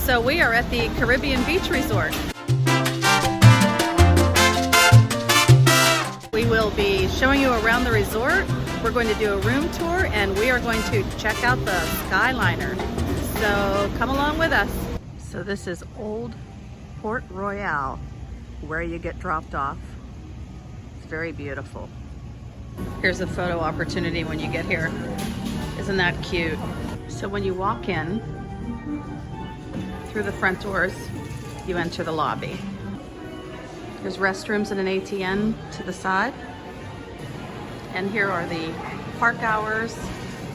So we are at the Caribbean Beach Resort. We will be showing you around the resort. We're going to do a room tour and we are going to check out the Skyliner. So come along with us. So this is Old Port Royal, where you get dropped off. It's very beautiful. Here's a photo opportunity when you get here. Isn't that cute? So when you walk in through the front doors, you enter the lobby. There's restrooms and an ATM to the side. And here are the park hours,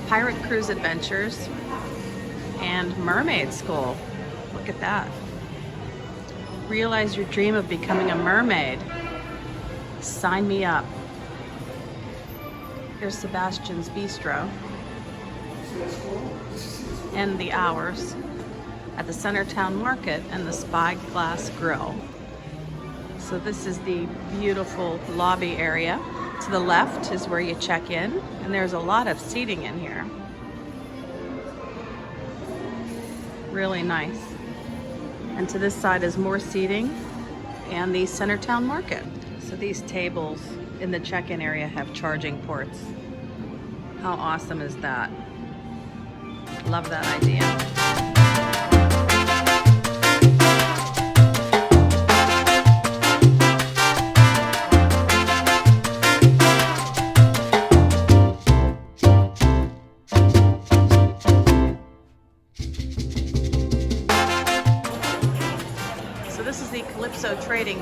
pirate cruise adventures, and mermaid school. Look at that. Realize your dream of becoming a mermaid. Sign me up. Here's Sebastian's Bistro. And the hours at the Centertown Market and the Spyglass Grill. So this is the beautiful lobby area. To the left is where you check in, and there's a lot of seating in here. Really nice. And to this side is more seating and the Centertown Market. So these tables in the check-in area have charging ports. How awesome is that? Love that idea. So this is the Calypso Trading.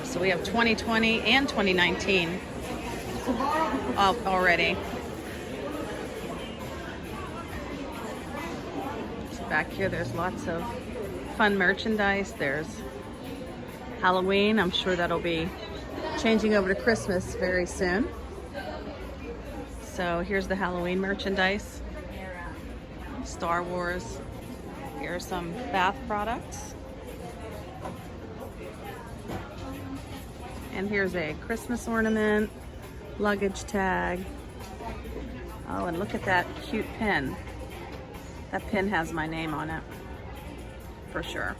So we have 2020 and 2019 already. Back here there's lots of fun merchandise. There's Halloween. I'm sure that'll be changing over to Christmas very soon. So here's the Halloween merchandise. Star Wars. Here are some bath products. And here's a Christmas ornament, luggage tag. Oh, and look at that cute pin. That pin has my name on it, for sure.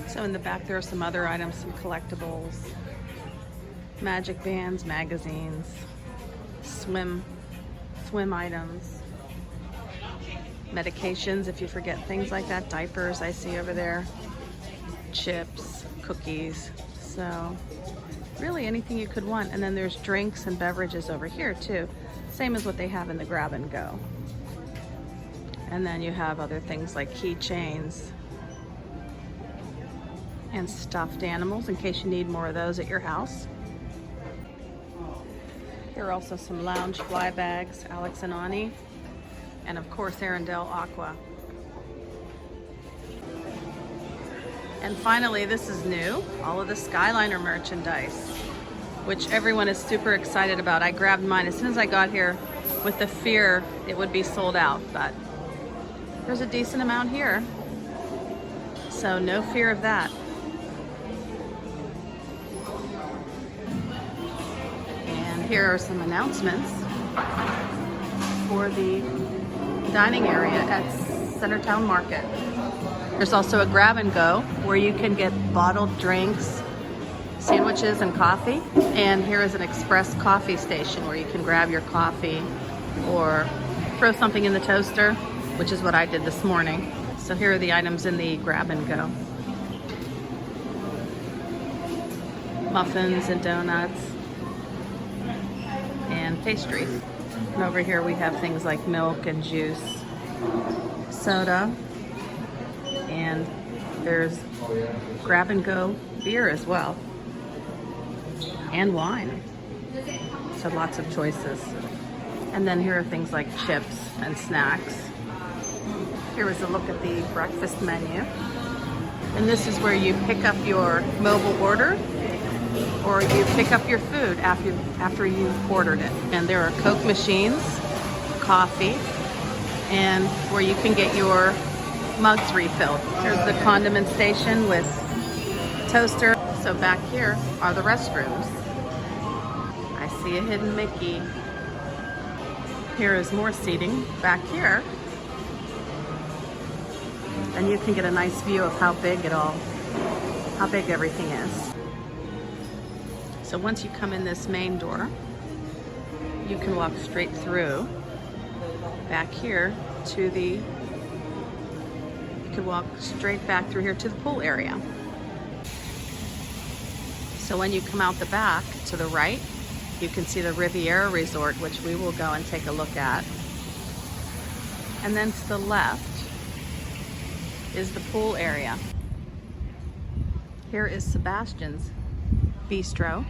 So in the back there are some other items, some collectibles, magic bands, magazines, swim items, medications if you forget things like that, diapers I see over there, chips, cookies, so really anything you could want. And then there's drinks and beverages over here too. Same as what they have in the grab and go. And then you have other things like keychains and stuffed animals in case you need more of those at your house. There are also some lounge fly bags, Alex and Ani, and of course Arendelle Aqua. And finally, this is new, all of the Skyliner merchandise, which everyone is super excited about. I grabbed mine as soon as I got here with the fear it would be sold out, but there's a decent amount here. So no fear of that. And here are some announcements for the dining area at Centertown Market. There's also a grab and go where you can get bottled drinks, sandwiches and coffee. And here is an express coffee station where you can grab your coffee or throw something in the toaster, which is what I did this morning. So here are the items in the grab and go. Muffins and donuts and pastries. And over here we have things like milk and juice, soda, and there's grab and go beer as well. And wine. So lots of choices. And then here are things like chips and snacks. Here is a look at the breakfast menu. And this is where you pick up your mobile order or you pick up your food after you've ordered it. And there are Coke machines, coffee, and where you can get your mugs refilled. There's the condiment station with toaster. So back here are the restrooms. I see a hidden Mickey. Here is more seating back here. And you can get a nice view of how big everything is. So once you come in this main door, you can walk straight through back here to you can walk straight back through here to the pool area. So when you come out the back to the right, you can see the Riviera Resort, which we will go and take a look at. And then to the left is the pool area. Here is Sebastian's Bistro,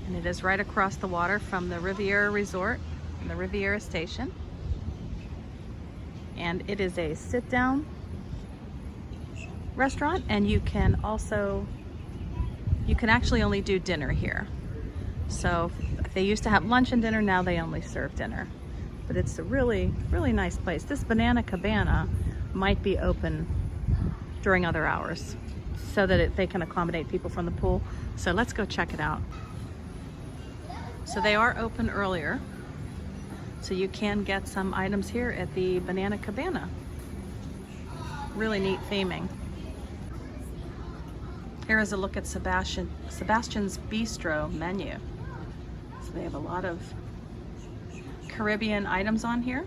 and it is right across the water from the Riviera Resort and the Riviera Station. And it is a sit-down restaurant, and you can actually only do dinner here. So they used to have lunch and dinner, now they only serve dinner. But it's a really, really nice place. This Banana Cabana might be open during other hours so that they can accommodate people from the pool. So let's go check it out. So they are open earlier, so you can get some items here at the Banana Cabana. Really neat theming. Here is a look at Sebastian's Bistro menu. So they have a lot of Caribbean items on here.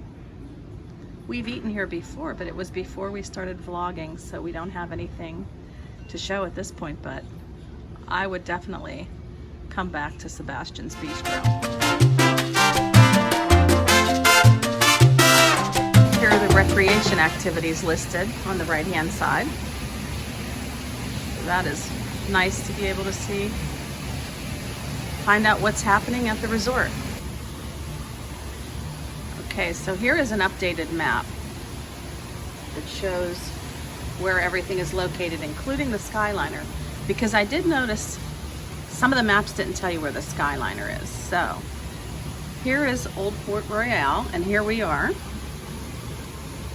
We've eaten here before, but it was before we started vlogging, so we don't have anything to show at this point, but I would definitely come back to Sebastian's Bistro. Here are the recreation activities listed on the right-hand side. That is nice to be able to see, find out what's happening at the resort. Okay, so here is an updated map that shows where everything is located, including the Skyliner, because I did notice some of the maps didn't tell you where the Skyliner is. So here is Old Port Royale, and here we are,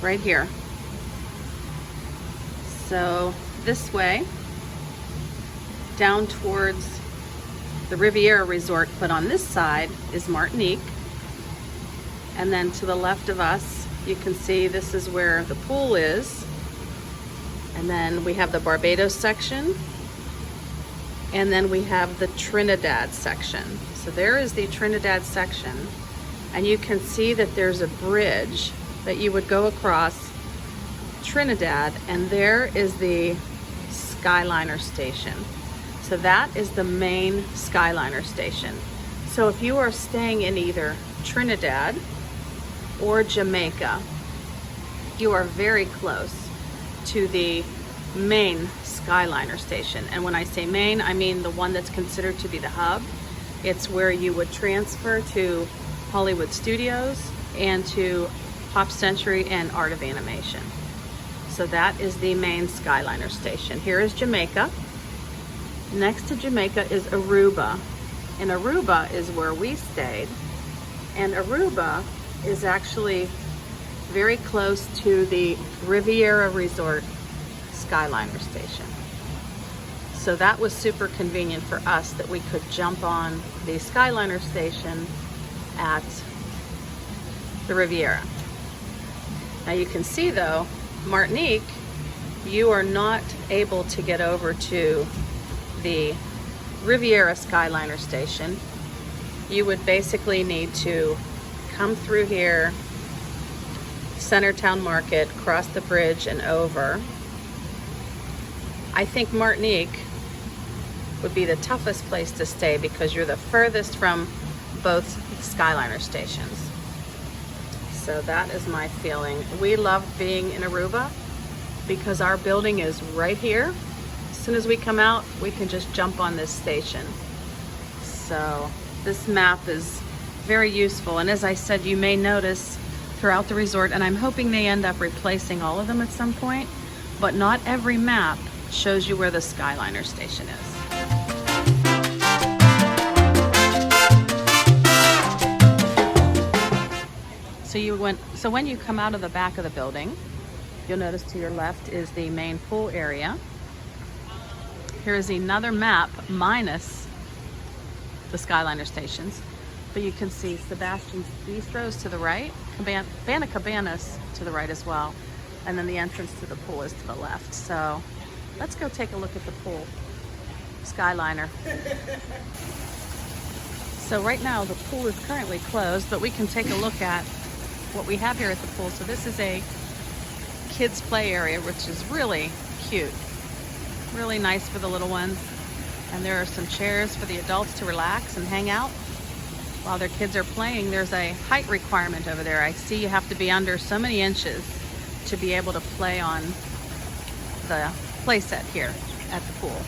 right here. So this way, down towards the Riviera Resort, but on this side is Martinique. And then to the left of us, you can see this is where the pool is. And then we have the Barbados section. And then we have the Trinidad section. So there is the Trinidad section. And you can see that there's a bridge that you would go across Trinidad, and there is the Skyliner station. So that is the main Skyliner station. So if you are staying in either Trinidad or Jamaica, you are very close to the main Skyliner station. And when I say main, I mean the one that's considered to be the hub. It's where you would transfer to Hollywood Studios and to Pop Century and Art of Animation. So that is the main Skyliner station. Here is Jamaica. Next to Jamaica is Aruba. And Aruba is where we stayed. And Aruba is actually very close to the Riviera Resort Skyliner station. So that was super convenient for us that we could jump on the Skyliner station at the Riviera. Now you can see though, Martinique, you are not able to get over to the Riviera Skyliner station. You would basically need to come through here, Centertown Market, cross the bridge and over. I think Martinique would be the toughest place to stay because you're the furthest from both Skyliner stations. So that is my feeling. We love being in Aruba because our building is right here. As soon as we come out, we can just jump on this station. So this map is very useful. And as I said, you may notice throughout the resort, and I'm hoping they end up replacing all of them at some point, but not every map shows you where the Skyliner station is. So when you come out of the back of the building, you'll notice to your left is the main pool area. Here is another map minus the Skyliner stations. But you can see Sebastian's Bistro's to the right, Cabanas to the right as well. And then the entrance to the pool is to the left. So let's go take a look at the pool. Skyliner. So right now the pool is currently closed, but we can take a look at what we have here at the pool. So this is a kids play area, which is really cute. Really nice for the little ones. And there are some chairs for the adults to relax and hang out while their kids are playing. There's a height requirement over there. I see you have to be under so many inches to be able to play on the play set here at the pool.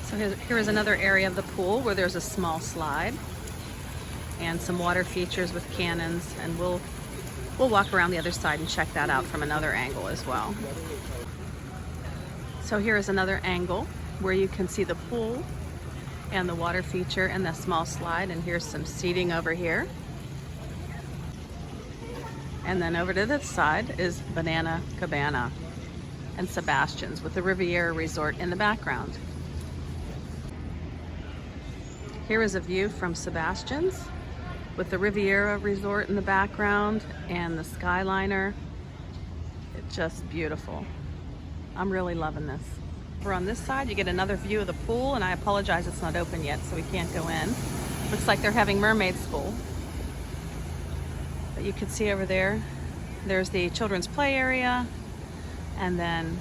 So here is another area of the pool where there's a small slide and some water features with cannons, and we'll walk around the other side and check that out from another angle as well. So here is another angle where you can see the pool and the water feature and the small slide, and here's some seating over here. And then over to this side is Banana Cabana and Sebastian's with the Riviera Resort in the background. Here is a view from Sebastian's with the Riviera Resort in the background and the Skyliner. It's just beautiful. I'm really loving this. Over on this side, you get another view of the pool, and I apologize it's not open yet, so we can't go in. Looks like they're having mermaid school. But you can see over there, there's the children's play area, and then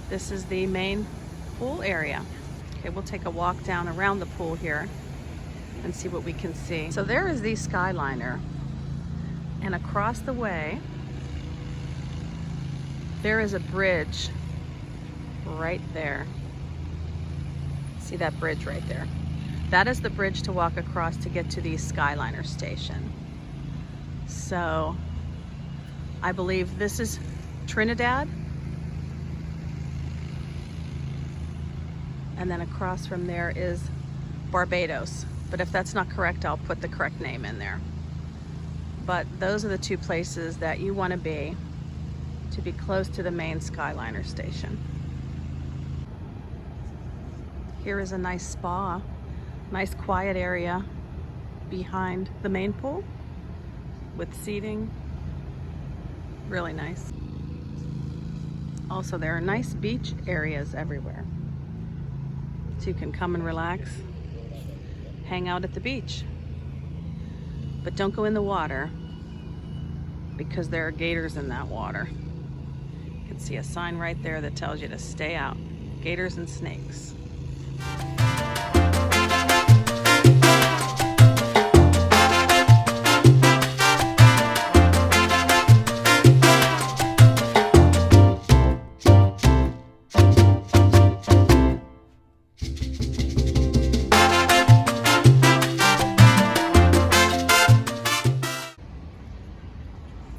this is the main pool area. Okay, we'll take a walk down around the pool here and see what we can see. So there is the Skyliner, and across the way there is a bridge right there. See that bridge right there? That is the bridge to walk across to get to the Skyliner station. So I believe this is Trinidad, and then across from there is Barbados. But if that's not correct, I'll put the correct name in there. But those are the two places that you want to be close to the main Skyliner station. Here is a nice spa, nice quiet area behind the main pool with seating. Really nice. Also, there are nice beach areas everywhere, so you can come and relax, hang out at the beach. But don't go in the water because there are gators in that water. You can see a sign right there that tells you to stay out. Gators and snakes.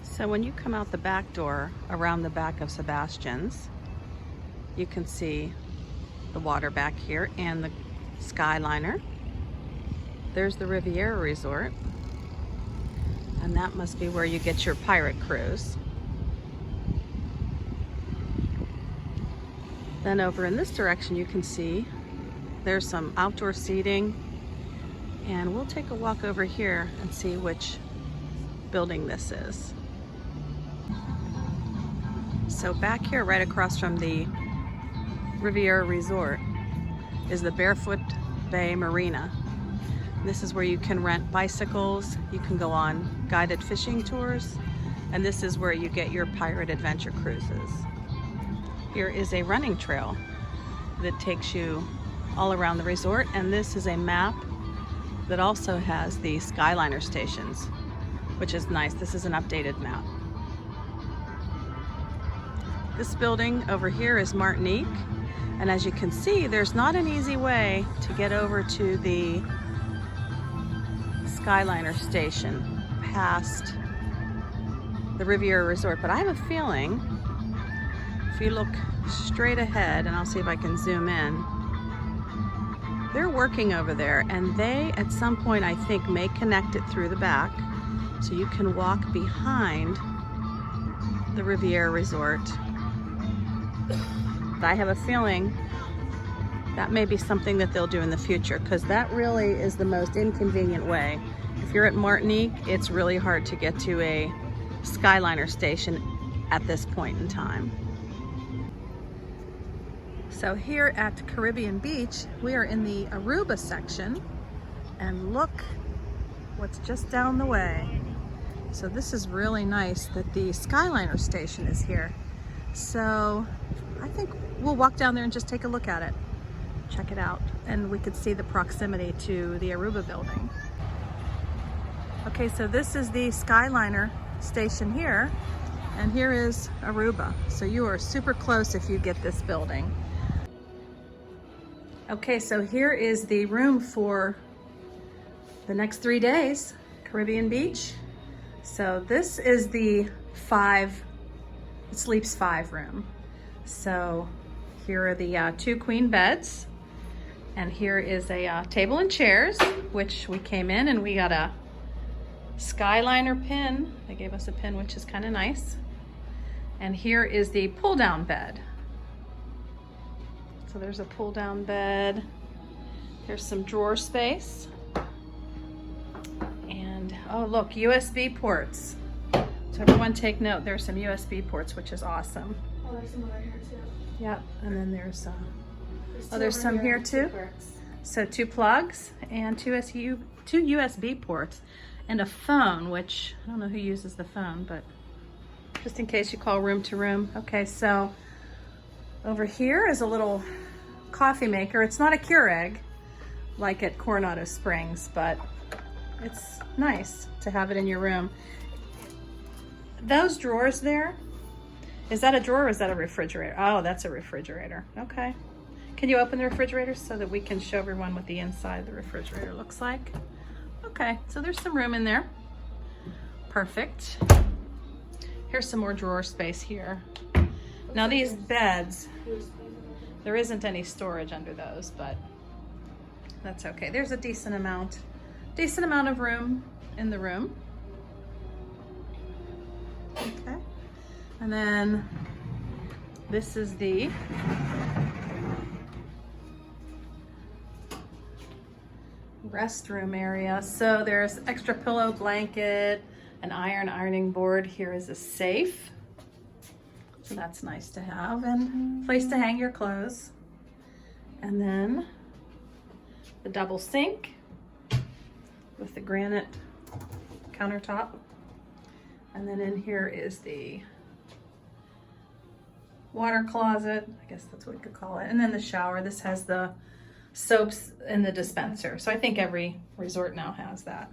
So when you come out the back door around the back of Sebastian's, you can see the water back here and the Skyliner. There's the Riviera Resort, and that must be where you get your pirate cruise. Then over in this direction you can see there's some outdoor seating, and we'll take a walk over here and see which building this is. So back here, right across from the Riviera Resort, is the Barefoot Bay Marina. This is where you can rent bicycles, you can go on guided fishing tours, and this is where you get your pirate adventure cruises. Here is a running trail that takes you all around the resort, and this is a map that also has the Skyliner stations, which is nice. This is an updated map. This building over here is Martinique, and as you can see, there's not an easy way to get over to the Skyliner station past the Riviera Resort, but I have a feeling if you look straight ahead, and I'll see if I can zoom in, they're working over there, and they at some point I think may connect it through the back so you can walk behind the Riviera Resort. But I have a feeling That may be something that they'll do in the future, because that really is the most inconvenient way. If you're at Martinique, it's really hard to get to a Skyliner station at this point in time. So here at Caribbean Beach, we are in the Aruba section, and look what's just down the way. So this is really nice that the Skyliner station is here. So I think we'll walk down there and just take a look at it. Check it out, and we could see the proximity to the Aruba building. Okay, so this is the Skyliner station here, and here is Aruba. So you are super close if you get this building. Okay, so here is the room for the next 3 days, Caribbean Beach. So this is the it sleeps 5 room. So here are the 2 queen beds. And here is a table and chairs, which we came in and we got a Skyliner pin. They gave us a pin, which is kind of nice. And here is the pull down bed. So there's a pull down bed. There's some drawer space. And oh look, USB ports. So everyone take note, there's some USB ports, which is awesome. Oh, there's some over here too. Yep, and then there's some here too. So 2 plugs and 2 USB ports and a phone, which I don't know who uses the phone, but just in case you call room to room. Okay, so over here is a little coffee maker. It's not a Keurig like at Coronado Springs, but it's nice to have it in your room. Those drawers there, is that a drawer or is that a refrigerator? Oh, that's a refrigerator. Okay. Can you open the refrigerator so that we can show everyone what the inside of the refrigerator looks like? Okay, so there's some room in there. Perfect. Here's some more drawer space here. Now these beds, there isn't any storage under those, but that's okay. There's a decent amount of room in the room. Okay. And then this is the restroom area. So there's extra pillow, blanket, an ironing board. Here is a safe. So that's nice to have, and place to hang your clothes. And then the double sink with the granite countertop. And then in here is the water closet, I guess that's what we could call it. And then the shower. This has the soaps in the dispenser. So I think every resort now has that.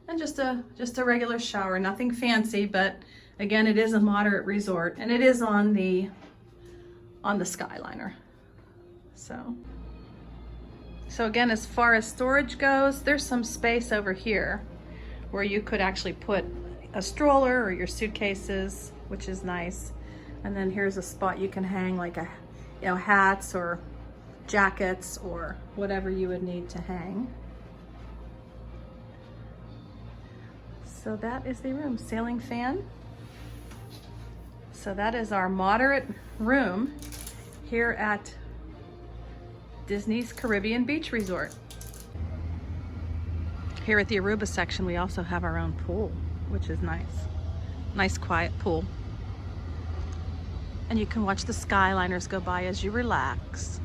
And just a regular shower, nothing fancy, but again, it is a moderate resort, and it is on the Skyliner. So again, as far as storage goes, there's some space over here where you could actually put a stroller or your suitcases, which is nice. And then here's a spot you can hang like hats or jackets or whatever you would need to hang. So that is the room. Sailing fan. So that is our moderate room here at Disney's Caribbean Beach Resort. Here at the Aruba section, we also have our own pool, which is nice. Nice quiet pool. And you can watch the Skyliners go by as you relax.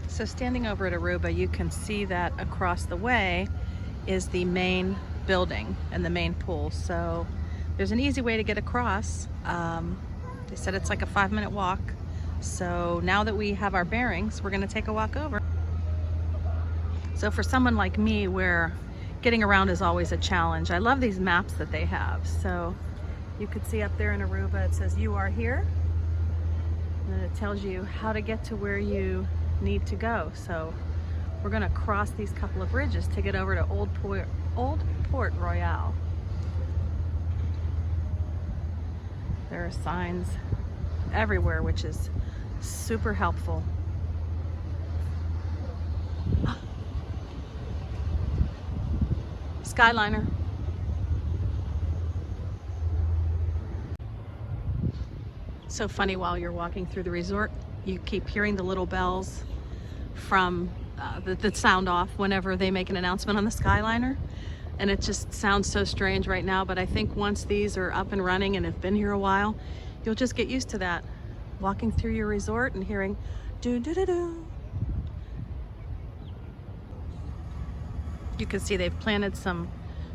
So standing over at Aruba, you can see that across the way is the main building and the main pool. So there's an easy way to get across. They said it's like a 5-minute walk. So now that we have our bearings, we're gonna take a walk over. So for someone like me, where getting around is always a challenge, I love these maps that they have. So you could see up there in Aruba, it says you are here. And then it tells you how to get to where you need to go. So we're gonna cross these couple of bridges to get over to Old Port Royal. There are signs everywhere, which is super helpful. Skyliner. So funny, while you're walking through the resort, You keep hearing the little bells from that sound off whenever they make an announcement on the Skyliner. And it just sounds so strange right now, but I think once these are up and running and have been here a while, you'll just get used to that. Walking through your resort and hearing doo-doo-doo-doo. You can see they've planted some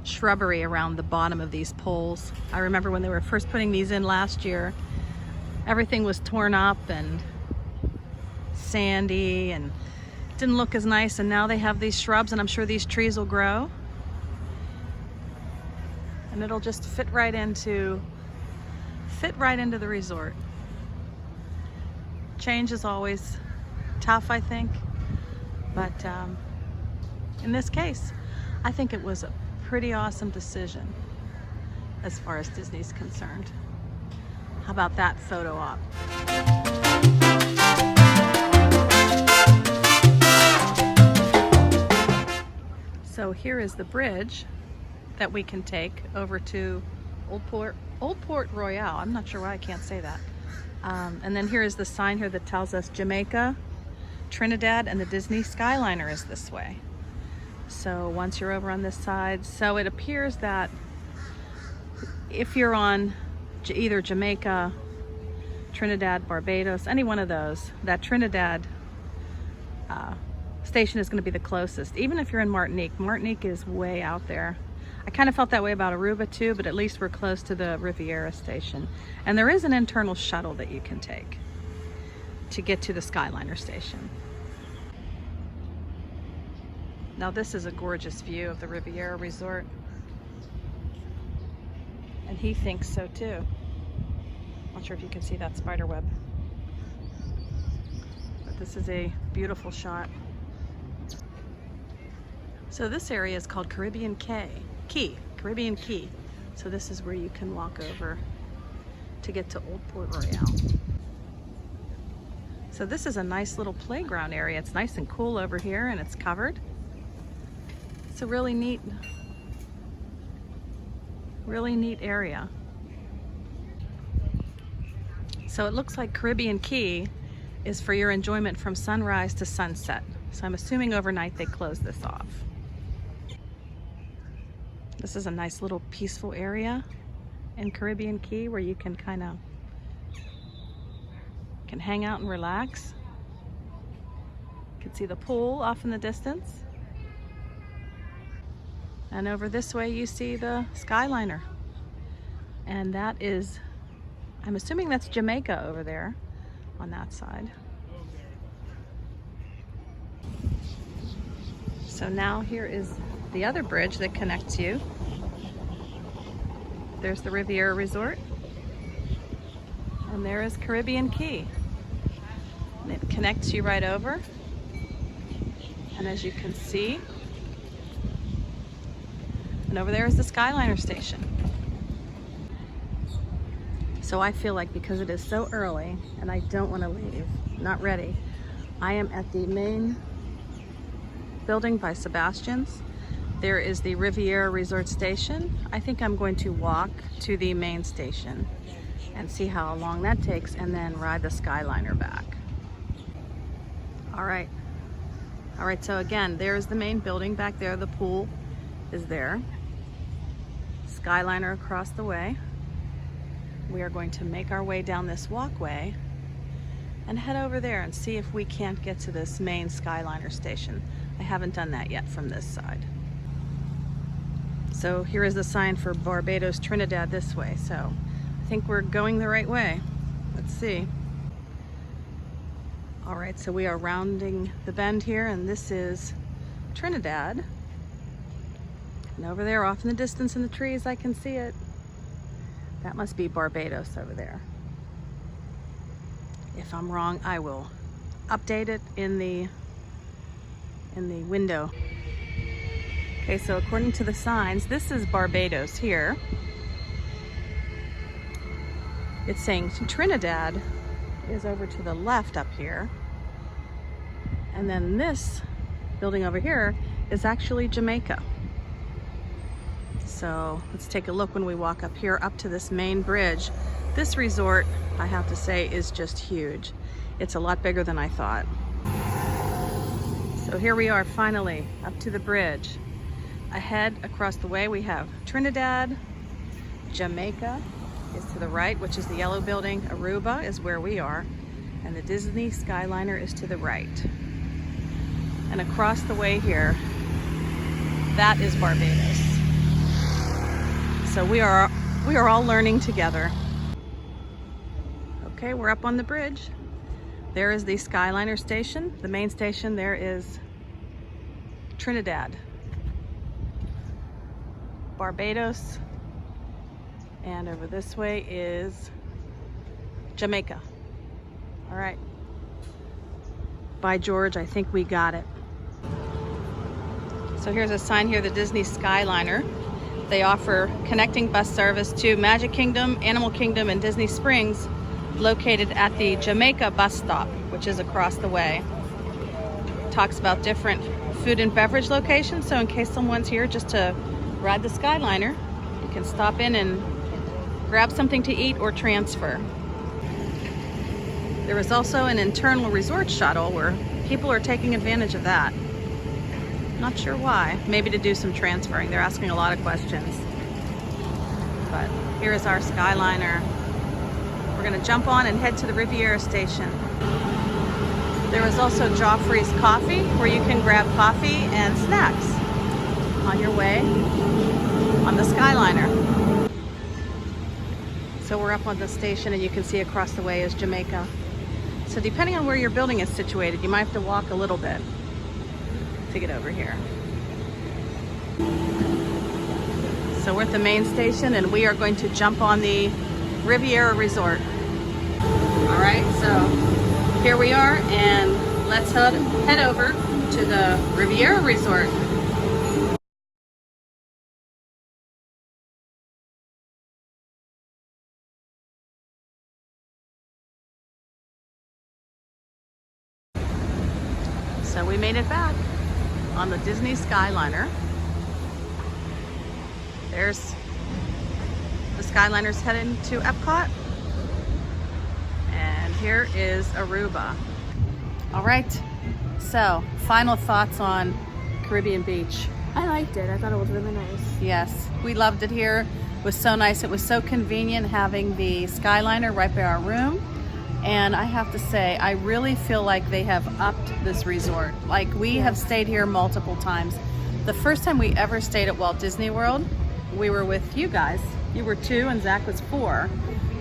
shrubbery around the bottom of these poles. I remember when they were first putting these in last year, everything was torn up and sandy and didn't look as nice, and now they have these shrubs, and I'm sure these trees will grow and it'll just fit right into the resort. Change is always tough, I think, but in this case, I think it was a pretty awesome decision as far as Disney's concerned. How about that photo op? So here is the bridge that we can take over to Old Port Royale. I'm not sure why I can't say that. And then here is the sign here that tells us Jamaica, Trinidad, and the Disney Skyliner is this way. So once you're over on this side, so it appears that if you're on either Jamaica, Trinidad, Barbados, any one of those, that Trinidad station is going to be the closest. Even if you're in Martinique, Martinique is way out there. I kind of felt that way about Aruba too, but at least we're close to the Riviera station. And there is an internal shuttle that you can take to get to the Skyliner station. Now this is a gorgeous view of the Riviera Resort. And he thinks so too. Not sure if you can see that spider web. But this is a beautiful shot. So this area is called Caribbean Key. So this is where you can walk over to get to Old Port Royale. So this is a nice little playground area. It's nice and cool over here and it's covered. It's a really neat area. So it looks like Caribbean Key is for your enjoyment from sunrise to sunset. So I'm assuming overnight they close this off. This is a nice little peaceful area in Caribbean Key where you can kind of hang out and relax. You can see the pool off in the distance. And over this way you see the Skyliner. And that is, I'm assuming that's Jamaica over there on that side. So now here is the other bridge that connects you. There's the Riviera Resort. And there is Caribbean Key. And it connects you right over. And as you can see, and over there is the Skyliner station. So I feel like because it is so early and I don't want to leave, not ready, I am at the main building by Sebastian's. There is the Riviera Resort station. I think I'm going to walk to the main station and see how long that takes and then ride the Skyliner back. All right, so again, there's the main building back there. The pool is there. Skyliner across the way. We are going to make our way down this walkway and head over there and see if we can't get to this main Skyliner station. I haven't done that yet from this side. So here is the sign for Barbados, Trinidad this way. So I think we're going the right way. Let's see. All right, so we are rounding the bend here, and this is Trinidad. And over there, off in the distance in the trees, I can see it. That must be Barbados over there. If I'm wrong, I will update it in the window. Okay, so according to the signs, this is Barbados here. It's saying Trinidad is over to the left up here. And then this building over here is actually Jamaica. So let's take a look when we walk up here, up to this main bridge. This resort, I have to say, is just huge. It's a lot bigger than I thought. So here we are finally up to the bridge. Ahead across the way we have Trinidad, Jamaica is to the right, which is the yellow building. Aruba is where we are, and the Disney Skyliner is to the right. And across the way here, that is Barbados. So we are all learning together. Okay, we're up on the bridge. There is the Skyliner station. The main station there is Trinidad, Barbados, and over this way is Jamaica. All right. By George, I think we got it. So here's a sign here, the Disney Skyliner. They offer connecting bus service to Magic Kingdom, Animal Kingdom, and Disney Springs, located at the Jamaica bus stop, which is across the way. Talks about different food and beverage locations, so in case someone's here just to ride the Skyliner, you can stop in and grab something to eat or transfer. There is also an internal resort shuttle where people are taking advantage of that. Not sure why. Maybe to do some transferring. They're asking a lot of questions. But here is our Skyliner. We're going to jump on and head to the Riviera station. There is also Joffrey's Coffee, where you can grab coffee and snacks on your way on the Skyliner. So we're up on the station, and you can see across the way is Jamaica. So depending on where your building is situated, you might have to walk a little bit to get over here. So we're at the main station, and we are going to jump on the Riviera Resort. All right, so here we are, and let's head over to the Riviera Resort. So we made it back on the Disney Skyliner. There's the Skyliner's heading to Epcot. And here is Aruba. All right, so final thoughts on Caribbean Beach. I liked it. I thought it was really nice. Yes, we loved it here. It was so nice. It was so convenient having the Skyliner right by our room. And I have to say, I really feel like they have upped this resort. Like, we have stayed here multiple times. The first time we ever stayed at Walt Disney World, we were with you guys. You were 2 and Zach was 4.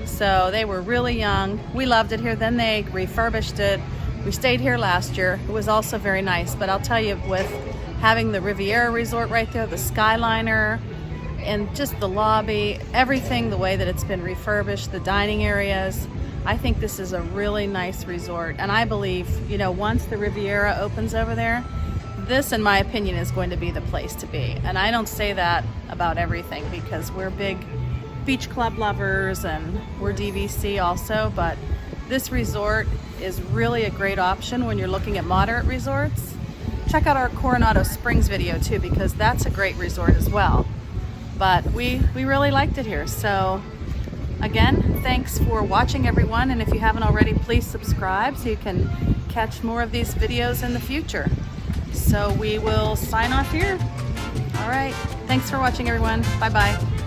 So they were really young. We loved it here. Then they refurbished it. We stayed here last year. It was also very nice. But I'll tell you, with having the Riviera Resort right there, the Skyliner, and just the lobby, everything, the way that it's been refurbished, the dining areas, I think this is a really nice resort. And I believe, you know, once the Riviera opens over there, this, in my opinion, is going to be the place to be. And I don't say that about everything, because we're big beach club lovers and we're DVC also, but this resort is really a great option when you're looking at moderate resorts. Check out our Coronado Springs video too, because that's a great resort as well. But we really liked it here. So again, thanks for watching, everyone, and if you haven't already, please subscribe so you can catch more of these videos in the future. So we will sign off here. All right, thanks for watching, everyone. Bye-bye.